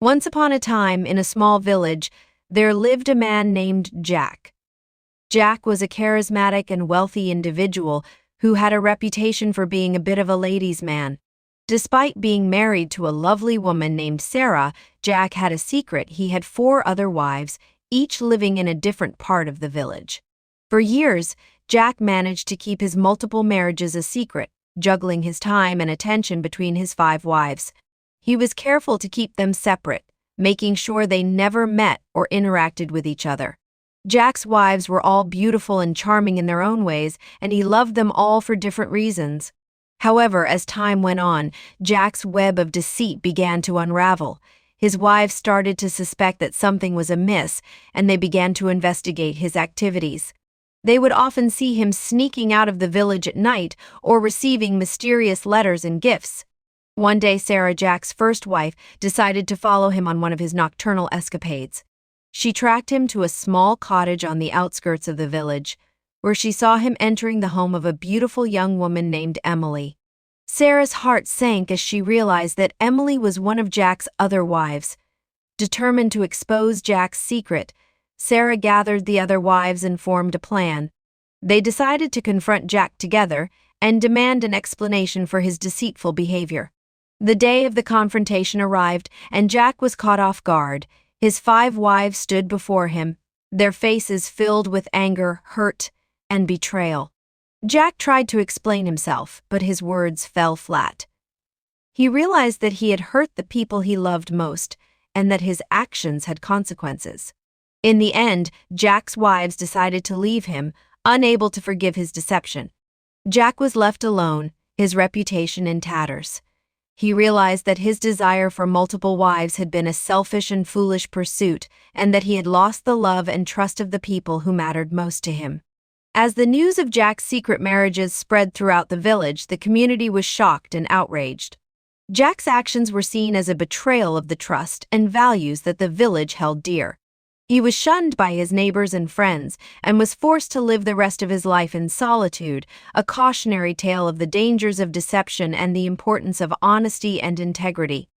Once upon a time, in a small village, there lived a man named Jack. Jack was a charismatic and wealthy individual who had a reputation for being a bit of a ladies' man. Despite being married to a lovely woman named Sarah, Jack had a secret. He had 4 other wives, each living in a different part of the village. For years, Jack managed to keep his multiple marriages a secret, juggling his time and attention between his 5 wives. He was careful to keep them separate, making sure they never met or interacted with each other. Jack's wives were all beautiful and charming in their own ways, and he loved them all for different reasons. However, as time went on, Jack's web of deceit began to unravel. His wives started to suspect that something was amiss, and they began to investigate his activities. They would often see him sneaking out of the village at night or receiving mysterious letters and gifts. One day, Sarah, Jack's first wife, decided to follow him on one of his nocturnal escapades. She tracked him to a small cottage on the outskirts of the village, where she saw him entering the home of a beautiful young woman named Emily. Sarah's heart sank as she realized that Emily was one of Jack's other wives. Determined to expose Jack's secret, Sarah gathered the other wives and formed a plan. They decided to confront Jack together and demand an explanation for his deceitful behavior. The day of the confrontation arrived, and Jack was caught off guard. His 5 wives stood before him, their faces filled with anger, hurt, and betrayal. Jack tried to explain himself, but his words fell flat. He realized that he had hurt the people he loved most, and that his actions had consequences. In the end, Jack's wives decided to leave him, unable to forgive his deception. Jack was left alone, his reputation in tatters. He realized that his desire for multiple wives had been a selfish and foolish pursuit, and that he had lost the love and trust of the people who mattered most to him. As the news of Jack's secret marriages spread throughout the village, the community was shocked and outraged. Jack's actions were seen as a betrayal of the trust and values that the village held dear. He was shunned by his neighbors and friends and was forced to live the rest of his life in solitude, a cautionary tale of the dangers of deception and the importance of honesty and integrity.